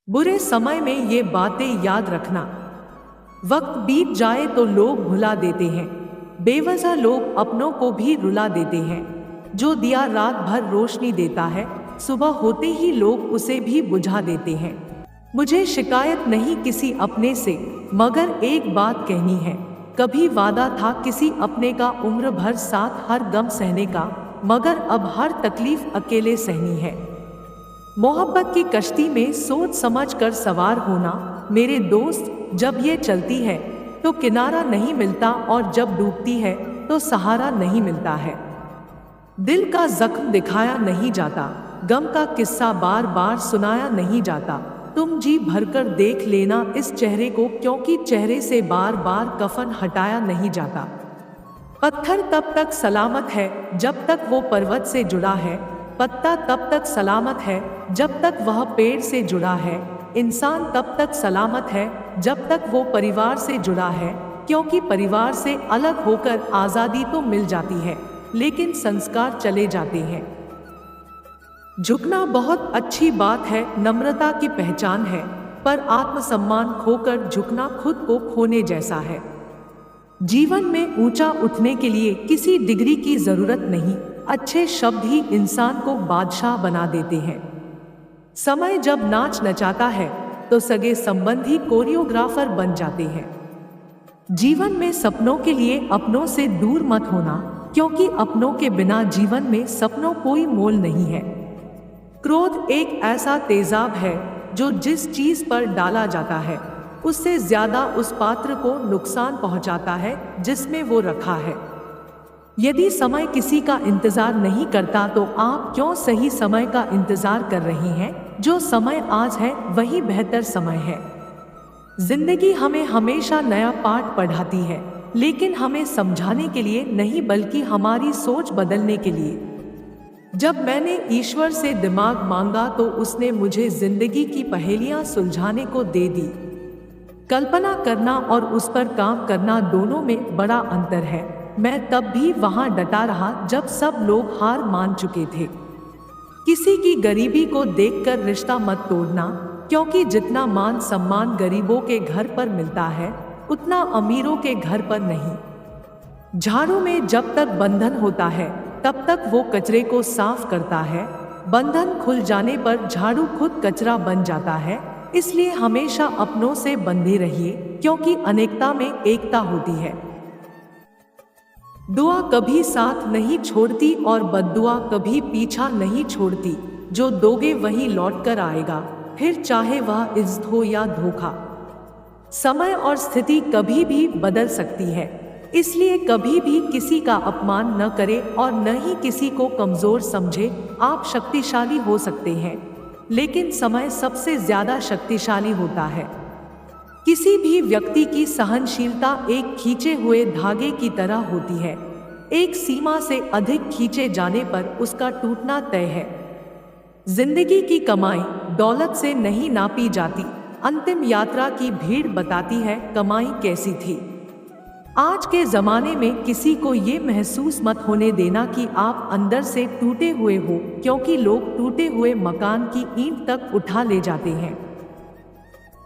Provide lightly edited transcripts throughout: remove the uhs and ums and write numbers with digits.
बुरे समय में ये बातें याद रखना। वक्त बीत जाए तो लोग भुला देते हैं, बेवजह लोग अपनों को भी रुला देते हैं। जो दिया रात भर रोशनी देता है, सुबह होते ही लोग उसे भी बुझा देते हैं। मुझे शिकायत नहीं किसी अपने से, मगर एक बात कहनी है। कभी वादा था किसी अपने का उम्र भर साथ हर गम सहने का, मगर अब हर तकलीफ अकेले सहनी है। मोहब्बत की कश्ती में सोच समझ कर सवार होना मेरे दोस्त। जब ये चलती है तो किनारा नहीं मिलता, और जब डूबती है तो सहारा नहीं मिलता है। दिल का जख्म दिखाया नहीं जाता, गम का किस्सा बार बार सुनाया नहीं जाता। तुम जी भरकर देख लेना इस चेहरे को, क्योंकि चेहरे से बार बार कफन हटाया नहीं जाता। पत्थर तब तक सलामत है जब तक वो पर्वत से जुड़ा है, पत्ता तब तक सलामत है जब तक वह पेड़ से जुड़ा है, इंसान तब तक सलामत है जब तक वो परिवार से जुड़ा है। क्योंकि परिवार से अलग होकर आज़ादी तो मिल जाती है, लेकिन संस्कार चले जाते हैं। झुकना बहुत अच्छी बात है, नम्रता की पहचान है, पर आत्मसम्मान खोकर झुकना खुद को खोने जैसा है। जीवन में ऊंचा उठने के लिए किसी डिग्री की जरूरत नहीं, अच्छे शब्द ही इंसान को बादशाह बना देते हैं। समय जब नाच नचाता है तो सगे संबंधी कोरियोग्राफर बन जाते हैं। जीवन में सपनों के लिए अपनों से दूर मत होना, क्योंकि अपनों के बिना जीवन में सपनों कोई मोल नहीं है। क्रोध एक ऐसा तेजाब है जो जिस चीज पर डाला जाता है उससे ज्यादा उस पात्र को नुकसान पहुंचाता है जिसमें वो रखा है। यदि समय किसी का इंतजार नहीं करता तो आप क्यों सही समय का इंतजार कर रहे हैं? जो समय आज है वही बेहतर समय है। जिंदगी हमें हमेशा नया पाठ पढ़ाती है, लेकिन हमें समझाने के लिए नहीं, बल्कि हमारी सोच बदलने के लिए। जब मैंने ईश्वर से दिमाग मांगा तो उसने मुझे जिंदगी की पहेलियां सुलझाने को दे दी। कल्पना करना और उस पर काम करना दोनों में बड़ा अंतर है। मैं तब भी वहां डटा रहा जब सब लोग हार मान चुके थे। किसी की गरीबी को देखकर रिश्ता मत तोड़ना, क्योंकि जितना मान सम्मान गरीबों के घर पर मिलता है उतना अमीरों के घर पर नहीं। झाड़ू में जब तक बंधन होता है तब तक वो कचरे को साफ करता है, बंधन खुल जाने पर झाड़ू खुद कचरा बन जाता है। इसलिए हमेशा अपनों से बंधे रहिए, क्योंकि अनेकता में एकता होती है। दुआ कभी साथ नहीं छोड़ती और बद्दुआ कभी पीछा नहीं छोड़ती। जो दोगे वही लौट कर आएगा, फिर चाहे वह इज्जत हो या धोखा। समय और स्थिति कभी भी बदल सकती है, इसलिए कभी भी किसी का अपमान न करें और न ही किसी को कमजोर समझे। आप शक्तिशाली हो सकते हैं, लेकिन समय सबसे ज्यादा शक्तिशाली होता है। किसी भी व्यक्ति की सहनशीलता एक खींचे हुए धागे की तरह होती है। एक सीमा से अधिक खींचे जाने पर उसका टूटना तय है। जिंदगी की कमाई दौलत से नहीं नापी जाती, अंतिम यात्रा की भीड़ बताती है कमाई कैसी थी। आज के जमाने में किसी को ये महसूस मत होने देना कि आप अंदर से टूटे हुए हो, क्योंकि लोग टूटे हुए मकान की ईंट तक उठा ले जाते हैं।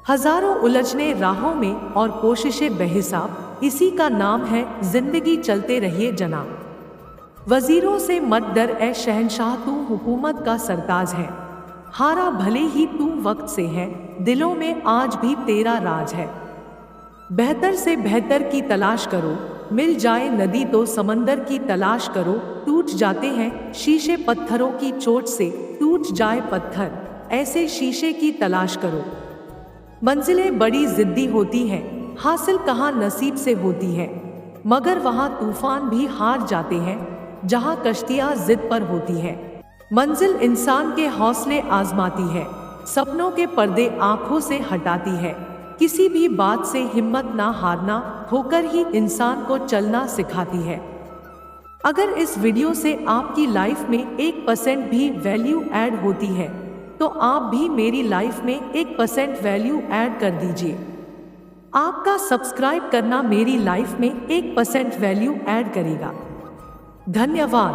हजारों उलझने राहों में और कोशिशें बेहिसाब, इसी का नाम है जिंदगी। चलते रहिए जनाब। वजीरों से मत डर ए शहंशाह, तू हुकूमत का सरताज है। हारा भले ही तू वक्त से है, दिलों में आज भी तेरा राज है। बेहतर से बेहतर की तलाश करो, मिल जाए नदी तो समंदर की तलाश करो। टूट जाते हैं शीशे पत्थरों की चोट से, टूट जाए पत्थर ऐसे शीशे की तलाश करो। मंजिलें बड़ी जिद्दी होती हैं, हासिल कहाँ नसीब से होती है, मगर वहाँ तूफान भी हार जाते हैं जहाँ कश्तियाँ जिद पर होती है। मंजिल इंसान के हौसले आजमाती है, सपनों के पर्दे आंखों से हटाती है। किसी भी बात से हिम्मत ना हारना, होकर ही इंसान को चलना सिखाती है। अगर इस वीडियो से आपकी लाइफ में 1% भी वैल्यू ऐड होती है तो आप भी मेरी लाइफ में 1% वैल्यू ऐड कर दीजिए। आपका सब्सक्राइब करना मेरी लाइफ में 1% वैल्यू ऐड करेगा। धन्यवाद।